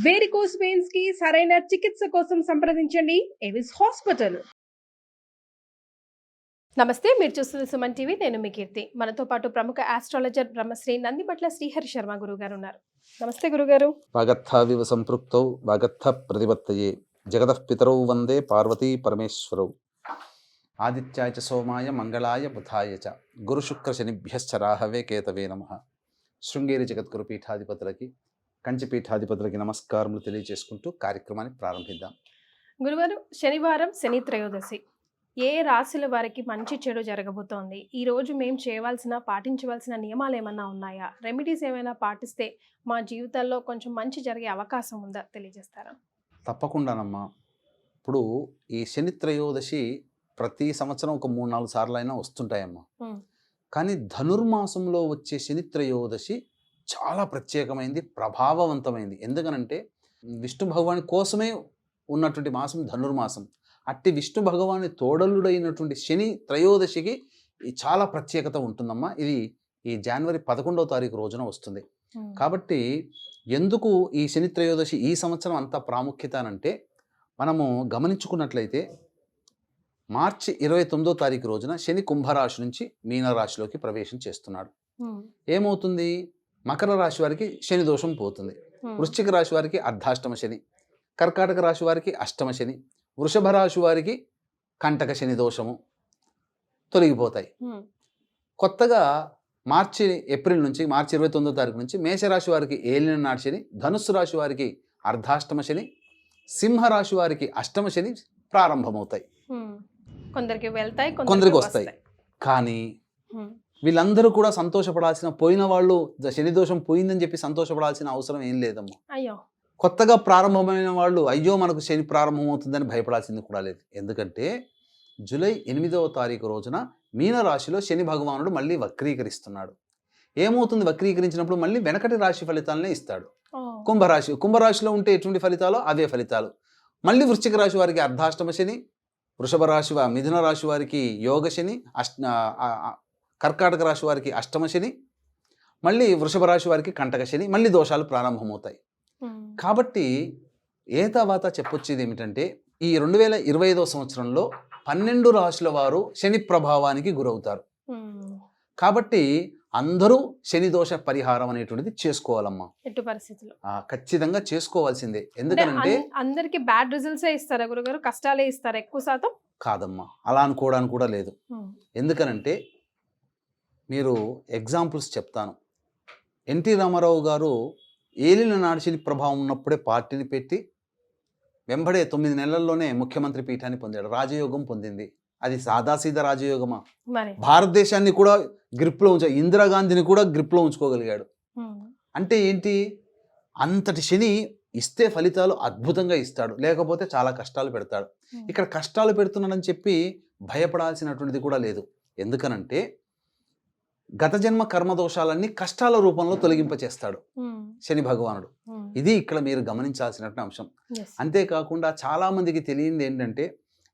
Varicose veins కి సరైన చికిత్స కోసం సంప్రదించండి ఎవిస్ హాస్పిటల్. నమస్తే, మీరు చూస్తున్న సుమన్ టీవీ. నేను మీ కీర్తి. మనతో పాటు ప్రముఖ ఆస్ట్రాలజర్ బ్రహ్మశ్రీ నందిబట్ల శ్రీహరి శర్మ గురుగారు ఉన్నారు. నమస్తే గురుగారు. వాగర్థావివ సంపృక్తౌ వాగర్థ ప్రతిపత్తయే జగతః పితరౌ వందే పార్వతీ పరమేశ్వరౌ. ఆదిత్యాయ చ సోమాయ మంగళాయ బుధాయ చ గురు శుక్ర శనిభ్యశ్చ రాహవే కేతవే నమః. శృంగేరి జగద్గురు పీఠాధిపతులకి, కంచి పీఠాధిపతులకి నమస్కారములు తెలియజేసుకుంటూ కార్యక్రమాన్ని ప్రారంభిద్దాం. గురుగారు, శనివారం శని త్రయోదశి. ఏ రాశుల వారికి మంచి చెడు జరగబోతోంది? ఈ రోజు మేము చేయవలసిన పాటించవలసిన నియమాలు ఏమన్నా ఉన్నాయా? రెమెడీస్ ఏమైనా పాటిస్తే మా జీవితాల్లో కొంచెం మంచి జరిగే అవకాశం ఉందా? తెలియజేస్తారా? తప్పకుండానమ్మా. ఇప్పుడు ఈ శని త్రయోదశి ప్రతి సంవత్సరం ఒక 3-4 సార్లు అయినా వస్తుంటాయమ్మా. కానీ ధనుర్మాసంలో వచ్చే శని త్రయోదశి చాలా ప్రత్యేకమైంది, ప్రభావవంతమైంది. ఎందుకనంటే విష్ణు భగవాని కోసమే ఉన్నటువంటి మాసం ధనుర్మాసం. అట్టి విష్ణు భగవాని తోడలుడైనటువంటి శని త్రయోదశికి చాలా ప్రత్యేకత ఉంటుందమ్మా. ఇది ఈ జనవరి 11వ తారీఖు రోజున వస్తుంది. కాబట్టి ఎందుకు ఈ శని త్రయోదశి ఈ సంవత్సరం అంత ప్రాముఖ్యత అంటే, మనము గమనించుకున్నట్లయితే మార్చి 29వ తారీఖు రోజున శని కుంభరాశి నుంచి మీనరాశిలోకి ప్రవేశం చేస్తున్నాడు. ఏమవుతుంది? మకర రాశి వారికి శని దోషం పోతుంది. వృశ్చిక రాశి వారికి అర్ధాష్టమ శని, కర్కాటక రాశి వారికి అష్టమ శని, వృషభ రాశి వారికి కంటక శని దోషము తొలగిపోతాయి. కొత్తగా ఏప్రిల్ నుంచి మార్చి 29వ తారీఖు నుంచి మేషరాశి వారికి ఏలిన నాటి శని, ధనుస్సు రాశి వారికి అర్ధాష్టమ శని, సింహరాశి వారికి అష్టమ శని ప్రారంభమవుతాయి. కొందరికి వెళ్తాయి, కొందరికి వస్తాయి. కానీ వీళ్ళందరూ కూడా సంతోషపడాల్సిన, పోయిన వాళ్ళు శని దోషం పోయిందని చెప్పి సంతోషపడాల్సిన అవసరం ఏం లేదమ్మా. అయ్యో, కొత్తగా ప్రారంభమైన వాళ్ళు అయ్యో మనకు శని ప్రారంభమవుతుందని భయపడాల్సింది కూడా లేదు. ఎందుకంటే జూలై 8వ తారీఖు రోజున మీనరాశిలో శని భగవానుడు మళ్ళీ వక్రీకరిస్తున్నాడు. ఏమవుతుంది? వక్రీకరించినప్పుడు మళ్ళీ వెనకటి రాశి ఫలితాలనే ఇస్తాడు. కుంభరాశిలో ఉంటే ఎటువంటి ఫలితాలో అవే ఫలితాలు. మళ్ళీ వృశ్చిక రాశి వారికి అర్ధాష్టమ శని, వృషభ రాశి మిథున రాశి వారికి యోగ శని, కర్కాటక రాశి వారికి అష్టమ శని, మళ్ళీ వృషభ రాశి వారికి కంటక శని, మళ్ళీ దోషాలు ప్రారంభమవుతాయి. కాబట్టి తర్వాత చెప్పొచ్చేది ఏమిటంటే, ఈ 2025వ సంవత్సరంలో 12 రాశుల వారు శని ప్రభావానికి గురవుతారు. కాబట్టి అందరూ శని దోష పరిహారం అనేటువంటిది చేసుకోవాలమ్మా. ఎట్టి పరిస్థితుల్లో ఖచ్చితంగా చేసుకోవాల్సిందే. ఎందుకంటే అందరికి బ్యాడ్ రిజల్ట్స్ ఇస్తారా గురుగారు? కష్టాలే ఇస్తారా ఎక్కువ శాతం? కాదమ్మా, అలా అనుకోవడానికి కూడా లేదు. ఎందుకనంటే మీరు ఎగ్జాంపుల్స్ చెప్తాను. ఎన్టీ రామారావు గారు ఏలిన నాటి శని ప్రభావం ఉన్నప్పుడే పార్టీని పెట్టి వెంబడే 9 నెలల్లోనే ముఖ్యమంత్రి పీఠాన్ని పొందాడు. రాజయోగం పొందింది. అది సాదాసీదా రాజయోగమా? భారతదేశాన్ని కూడా గ్రిప్లో ఇందిరాగాంధీని కూడా గ్రిప్లో ఉంచుకోగలిగాడు. అంటే ఏంటి? అంతటి శని ఇస్తే ఫలితాలు అద్భుతంగా ఇస్తాడు, లేకపోతే చాలా కష్టాలు పెడతాడు. ఇక్కడ కష్టాలు పెడుతున్నాడని చెప్పి భయపడాల్సినటువంటిది కూడా లేదు. ఎందుకనంటే గత జన్మ కర్మదోషాలన్నీ కష్టాల రూపంలో తొలగింపచేస్తాడు శని భగవానుడు. ఇది ఇక్కడ మీరు గమనించాల్సినటువంటి అంశం. అంతేకాకుండా చాలా మందికి తెలియంది ఏంటంటే,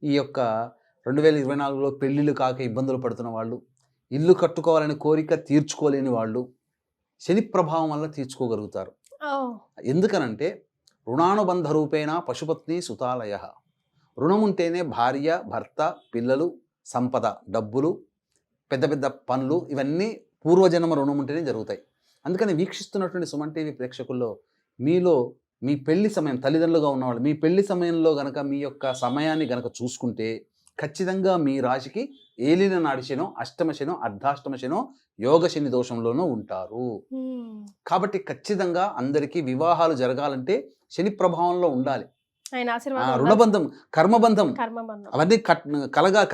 ఈ యొక్క 2024లో పెళ్లిళ్ళు కాక ఇబ్బందులు పడుతున్న వాళ్ళు, ఇల్లు కట్టుకోవాలని కోరిక తీర్చుకోలేని వాళ్ళు శని ప్రభావం వల్ల తీర్చుకోగలుగుతారు. ఎందుకనంటే రుణానుబంధ రూపేణ పశుపత్ని సుతాలయ. రుణం ఉంటేనే భార్య, భర్త, పిల్లలు, సంపద, డబ్బులు, పెద్ద పెద్ద పనులు, ఇవన్నీ పూర్వజన్మ రుణం ఉంటేనే జరుగుతాయి. అందుకని వీక్షిస్తున్నటువంటి సుమన్ టీవీ ప్రేక్షకుల్లో మీలో మీ పెళ్లి సమయం, తల్లిదండ్రులుగా ఉన్నవాళ్ళు మీ పెళ్లి సమయంలో గనక మీ యొక్క సమయాన్ని గనక చూసుకుంటే ఖచ్చితంగా మీ రాశికి ఏలిన నాడి శనో, అష్టమ శనో, అర్ధాష్టమ శనో, యోగ శని దోషంలోనూ ఉంటారు. కాబట్టి ఖచ్చితంగా అందరికీ వివాహాలు జరగాలంటే శని ప్రభావంలో ఉండాలి. రుణబంధం, కర్మబంధం అవన్నీ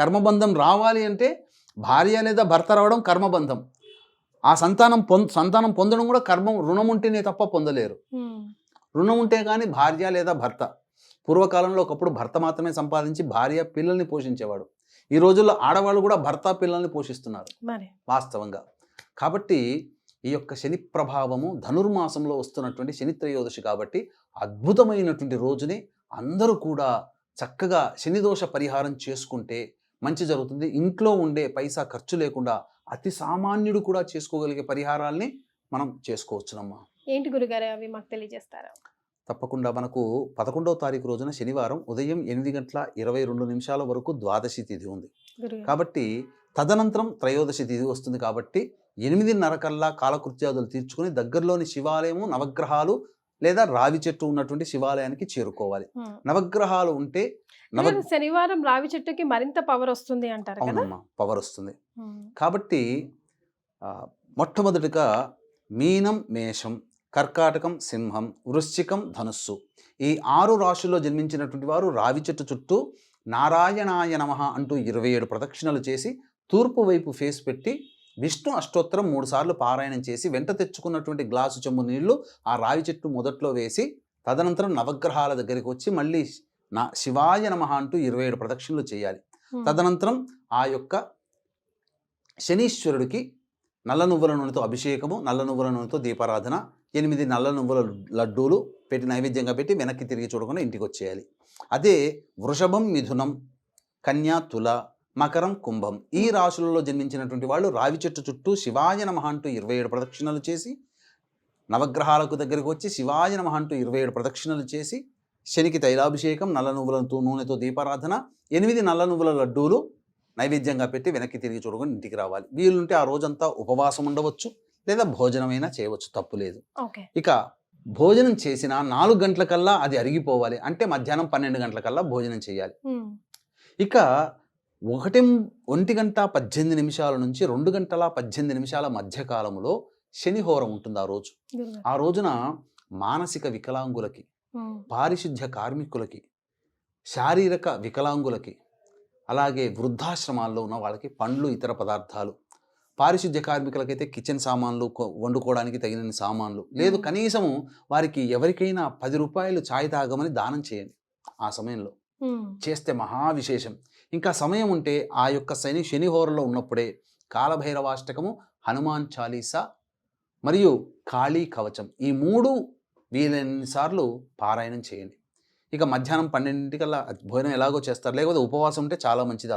కర్మబంధం రావాలి అంటే భార్య లేదా భర్త రావడం కర్మబంధం. ఆ సంతానం పొందడం కూడా రుణం ఉంటేనే తప్ప పొందలేరు. రుణం ఉంటే కానీ భార్య లేదా భర్త. పూర్వకాలంలో ఒకప్పుడు భర్త మాత్రమే సంపాదించి భార్య పిల్లల్ని పోషించేవాడు. ఈ రోజుల్లో ఆడవాళ్ళు కూడా భర్త పిల్లల్ని పోషిస్తున్నారు వాస్తవంగా. కాబట్టి ఈ యొక్క శని ప్రభావము ధనుర్మాసంలో వస్తున్నటువంటి శని త్రయోదశి కాబట్టి అద్భుతమైనటువంటి రోజుని అందరూ కూడా చక్కగా శని దోష పరిహారం చేసుకుంటే మంచి జరుగుతుంది. ఇంట్లో ఉండే పైసా ఖర్చు లేకుండా అతి సామాన్యుడు కూడా చేసుకోగలిగే పరిహారాల్ని మనం చేసుకోవచ్చునమ్మా. ఏంటి గురుగారు అవి మాకు తెలియజేస్తారా? తప్పకుండా మనకు 11వ తారీఖు రోజున శనివారం ఉదయం 8:22 వరకు ద్వాదశి తిథి ఉంది. గురుగారు. కాబట్టి తదనంతరం త్రయోదశి తిథి వస్తుంది. కాబట్టి 8:30 కల్లా కాలకృత్యాదులు తీర్చుకుని దగ్గరలోని శివాలయము, నవగ్రహాలు లేదా రావి చెట్టు ఉన్నటువంటి శివాలయానికి చేరుకోవాలి. నవగ్రహాలు ఉంటే శనివారం రావి చెట్టుకి మరింత పవర్ వస్తుంది అంటారు కదా. అవునమ్మా, పవర్ వస్తుంది. కాబట్టి మొట్టమొదటిగా మీనం మేషం, కర్కాటకం సింహం, వృశ్చికం ధనుస్సు, ఈ 6 రాశుల్లో జన్మించినటువంటి వారు రావి చెట్టు చుట్టూ నారాయణాయ నమః అంటూ 27 ప్రదక్షిణలు చేసి తూర్పు వైపు ఫేస్ పెట్టి విష్ణు అష్టోత్తరం 3 సార్లు పారాయణం చేసి వెంట తెచ్చుకున్నటువంటి గ్లాసు చెంబు నీళ్లు ఆ రావి చెట్టు మొదట్లో వేసి తదనంతరం నవగ్రహాల దగ్గరికి వచ్చి మళ్ళీ శివాయ నమః అంటూ 27 ప్రదక్షిణలు చేయాలి. తదనంతరం ఆ యొక్క శనీశ్వరుడికి నల్ల నువ్వుల నూనెతో అభిషేకము, నల్ల నువ్వుల నూనెతో దీపారాధన, 8 నల్ల నువ్వుల లడ్డూలు పెట్టి నైవేద్యంగా పెట్టి వెనక్కి తిరిగి చూడకుండా ఇంటికి వచ్చేయాలి. అదే వృషభం, మిథునం, కన్యా, తుల, మకరం, కుంభం ఈ రాశులలో జన్మించినటువంటి వాళ్ళు రావి చెట్టు చుట్టూ శివాయ నమః అంటూ 27 ప్రదక్షిణలు చేసి నవగ్రహాలకు దగ్గరికి వచ్చి శివాయ నమః అంటూ 27 ప్రదక్షిణలు చేసి శనికి తైలాభిషేకం, నల్ల నువ్వుల నూనెతో దీపారాధన, 8 నల్ల నువ్వుల లడ్డూలు నైవేద్యంగా పెట్టి వెనక్కి తిరిగి చూడకుండా ఇంటికి రావాలి. వీలుంటే ఆ రోజంతా ఉపవాసం ఉండవచ్చు లేదా భోజనమైనా చేయవచ్చు, తప్పు లేదు. ఇక భోజనం చేసిన 4 గంటలకల్లా అది అరిగిపోవాలి. అంటే మధ్యాహ్నం 12 గంటలకల్లా భోజనం చేయాలి. ఇక 1 గంట 18 నిమిషాల నుంచి 2 గంటల 18 నిమిషాల మధ్యకాలంలో శనిహోరం ఉంటుంది. ఆ రోజున మానసిక వికలాంగులకి, పారిశుద్ధ్య కార్మికులకి, శారీరక వికలాంగులకి, అలాగే వృద్ధాశ్రమాల్లో ఉన్న వాళ్ళకి పండ్లు, ఇతర పదార్థాలు, పారిశుద్ధ్య కార్మికులకైతే కిచెన్ సామాన్లు, వండుకోవడానికి తగిన సామాన్లు, లేదు కనీసము వారికి ఎవరికైనా 10 రూపాయలు ఛాయ్ తాగమని దానం చేయండి. ఆ సమయంలో చేస్తే మహావిశేషం. ఇంకా సమయం ఉంటే ఆ యొక్క శనిహోరలో ఉన్నప్పుడే కాలభైరవాష్టకము, హనుమాన్ చాలీసా మరియు కాళీ కవచం ఈ 3 వీలైన సార్లు పారాయణం చేయండి. ఇక మధ్యాహ్నం 12 భోజనం ఎలాగో చేస్తారు, లేకపోతే ఉపవాసం ఉంటే చాలా మంచిది.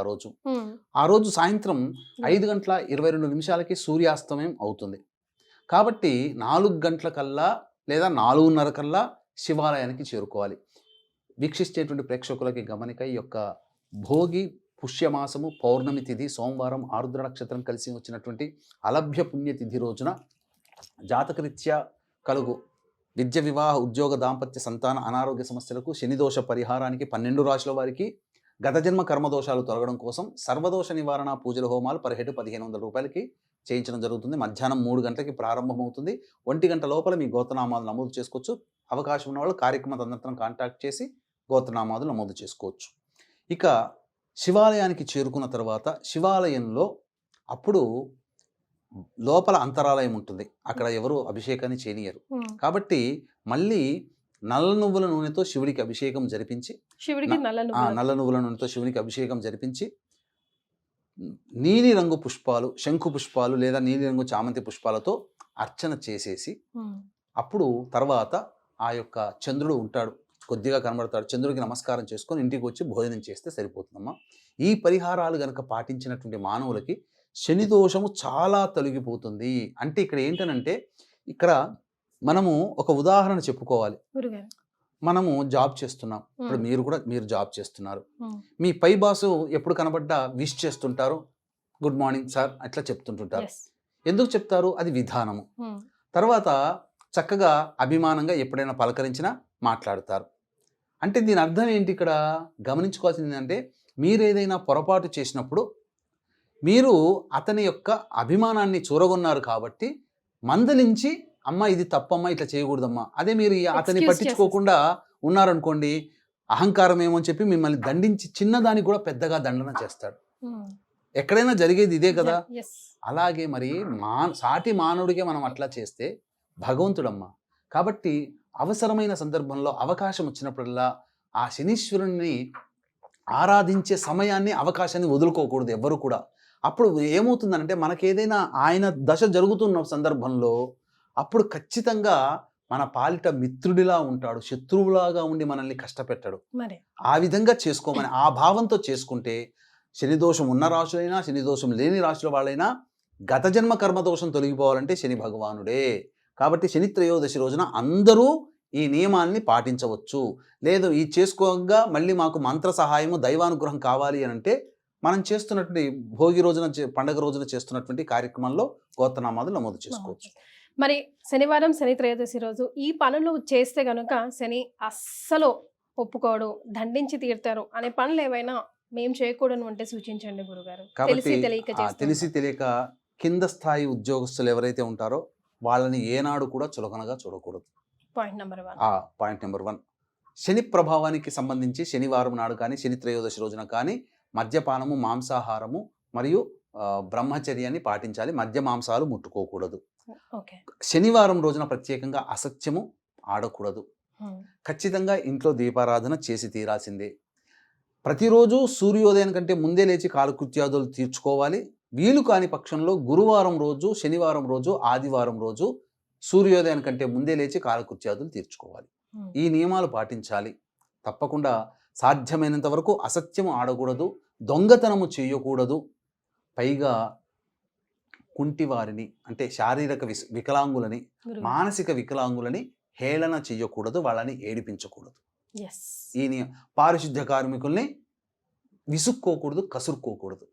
ఆ రోజు సాయంత్రం 5:22 సూర్యాస్తమయం అవుతుంది. కాబట్టి 4 గంటలకల్లా లేదా 4:30 కల్లా శివాలయానికి చేరుకోవాలి. వీక్షించేటువంటి ప్రేక్షకులకి గమనిక, ఈ యొక్క భోగి పుష్యమాసము పౌర్ణమి తిథి సోమవారం ఆరుద్ర నక్షత్రం కలిసి వచ్చినటువంటి అలభ్య పుణ్యతిథి రోజున జాతకరీత్యా కలుగు విద్య, వివాహ, ఉద్యోగ, దాంపత్య, సంతాన, అనారోగ్య సమస్యలకు శనిదోష పరిహారానికి 12 రాశుల వారికి గత జన్మ కర్మదోషాలు తొలగడం కోసం సర్వదోష నివారణ పూజల హోమాలు పర్ హెడ్ 1500 రూపాయలకి చేయించడం జరుగుతుంది. మధ్యాహ్నం 3 గంటలకి ప్రారంభమవుతుంది. 1 గంట లోపల మీ గోత్రనామాలు నమోదు చేసుకోవచ్చు. అవకాశం ఉన్న వాళ్ళు కార్యక్రమ తదనంతరం కాంటాక్ట్ చేసి గోత్రనామాలు నమోదు చేసుకోవచ్చు. ఇక శివాలయానికి చేరుకున్న తర్వాత శివాలయంలో అప్పుడు లోపల అంతరాలయం ఉంటుంది. అక్కడ ఎవరు అభిషేకాన్ని చేయనియరు. కాబట్టి మళ్ళీ నల్ల నువ్వుల నూనెతో శివుడికి అభిషేకం జరిపించి, నల్ల నువ్వుల నూనెతో శివునికి అభిషేకం జరిపించి నీలిరంగు పుష్పాలు, శంకు పుష్పాలు లేదా నీలిరంగు చామంతి పుష్పాలతో అర్చన చేసేసి అప్పుడు తర్వాత ఆ యొక్క చంద్రుడు ఉంటాడు, కొద్దిగా కనబడతాడు, చంద్రుడికి నమస్కారం చేసుకొని ఇంటికి వచ్చి భోజనం చేస్తే సరిపోతుందమ్మా. ఈ పరిహారాలు గనక పాటించినటువంటి మానవులకి శని దోషము చాలా తొలగిపోతుంది. అంటే ఇక్కడ ఏంటనంటే, ఇక్కడ మనము ఒక ఉదాహరణ చెప్పుకోవాలి. మనము జాబ్ చేస్తున్నాం. ఇప్పుడు మీరు జాబ్ చేస్తున్నారు. మీ పై బాసు ఎప్పుడు కనబడ్డా విష్ చేస్తుంటారు, గుడ్ మార్నింగ్ సార్ అట్లా చెప్తుంటుంటారు. ఎందుకు చెప్తారు? అది విధానము. తర్వాత చక్కగా అభిమానంగా ఎప్పుడైనా పలకరించినా మాట్లాడతారు. అంటే దీని అర్థం ఏంటి? ఇక్కడ గమనించుకోవాల్సింది ఏంటంటే, మీరు ఏదైనా పొరపాటు చేసినప్పుడు మీరు అతని యొక్క అభిమానాన్ని చూరగొన్నారు కాబట్టి మందలించి, అమ్మ ఇది తప్పమ్మా, ఇట్లా చేయకూడదమ్మా. అదే మీరు అతన్ని పట్టించుకోకుండా ఉన్నారనుకోండి, అహంకారం ఏమో అని చెప్పి మిమ్మల్ని దండించి చిన్నదానికి కూడా పెద్దగా దండన చేస్తాడు. ఎక్కడైనా జరిగేది ఇదే కదా. అలాగే మరి సాటి మానవుడికే మనం అట్లా చేస్తే భగవంతుడమ్మా. కాబట్టి అవసరమైన సందర్భంలో అవకాశం వచ్చినప్పుడల్లా ఆ శనీశ్వరుణ్ణి ఆరాధించే సమయాన్ని, అవకాశాన్ని వదులుకోకూడదు ఎవ్వరు కూడా. అప్పుడు ఏమవుతుందంటే, మనకేదైనా ఆయన దశ జరుగుతున్న సందర్భంలో అప్పుడు ఖచ్చితంగా మన పాలిట మిత్రుడిలా ఉంటాడు, శత్రువులాగా ఉండి మనల్ని కష్టపెట్టాడు. ఆ విధంగా చేసుకోమని ఆ భావంతో చేసుకుంటే శనిదోషం ఉన్న రాశులైనా శనిదోషం లేని రాశుల వాళ్ళైనా గత జన్మ కర్మదోషం తొలగిపోవాలంటే శని భగవానుడే. కాబట్టి శని త్రయోదశి రోజున అందరూ ఈ నియమాల్ని పాటించవచ్చు. లేదు ఈ చేసుకోగా మళ్ళీ మాకు మంత్ర సహాయము దైవానుగ్రహం కావాలి అని అంటే మనం చేస్తున్నటువంటి భోగి రోజున పండగ రోజున చేస్తున్నటువంటి కార్యక్రమంలో గోత్రనామాలు నమోదు చేసుకోవచ్చు. మరి శనివారం శని త్రయోదశి రోజు ఈ పనులు చేస్తే గనుక శని అస్సలు ఒప్పుకోడు, దండించి తీరుతారు అనే పనులు ఏవైనా మేము చేయకూడదు అంటే సూచించండి గురుగారు. కాబట్టి తెలిసి తెలిసి తెలియక కింద స్థాయి ఉద్యోగస్తులు ఎవరైతే ఉంటారో వాళ్ళని ఏనాడు కూడా చులకనగా చూడకూడదు. Point number 1. పాయింట్ నెంబర్ 1, శని ప్రభావానికి సంబంధించి శనివారం నాడు కానీ శని త్రయోదశి రోజున కానీ మద్యపానము, మాంసాహారము మరియు బ్రహ్మచర్యాన్ని పాటించాలి. మద్య మాంసాలు ముట్టుకోకూడదు. ఓకే. శనివారం రోజున ప్రత్యేకంగా అసత్యము ఆడకూడదు. ఖచ్చితంగా ఇంట్లో దీపారాధన చేసి తీరాల్సిందే. ప్రతిరోజు సూర్యోదయం కంటే ముందే లేచి కాలకృత్యాదులు తీర్చుకోవాలి. వీలు కాని పక్షంలో గురువారం రోజు, శనివారం రోజు, ఆదివారం రోజు సూర్యోదయం కంటే ముందే లేచి కాలకృత్యాదులు తీర్చుకోవాలి. ఈ నియమాలు పాటించాలి. తప్పకుండా సాధ్యమైనంత వరకు అసత్యము ఆడకూడదు, దొంగతనము చేయకూడదు. పైగా కుంటివారిని అంటే శారీరక వికలాంగులని, మానసిక వికలాంగులని హేళన చెయ్యకూడదు, వాళ్ళని ఏడిపించకూడదు. ఈ పారిశుద్ధ్య కార్మికుల్ని విసుక్కోకూడదు, కసురుకోకూడదు.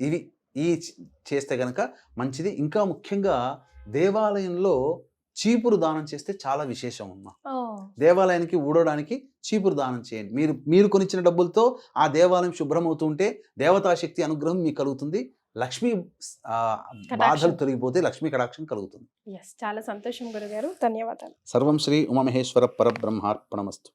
ఇవి చేస్తే గనక మంచిది. ఇంకా ముఖ్యంగా దేవాలయంలో చీపురు దానం చేస్తే చాలా విశేషం అమ్మా. దేవాలయానికి ఊడడానికి చీపురు దానం చేయండి. మీరు కొనిచ్చిన డబ్బులతో ఆ దేవాలయం శుభ్రమవుతుంటే దేవతాశక్తి అనుగ్రహం మీకు కలుగుతుంది. లక్ష్మీ బాధలు తొలగిపోతే లక్ష్మీ కటాక్షం కలుగుతుంది. చాలా సంతోషం గురుగారు, ధన్యవాదాలు. సర్వం శ్రీ ఉమామహేశ్వర పరబ్రహ్మార్పణమస్తు.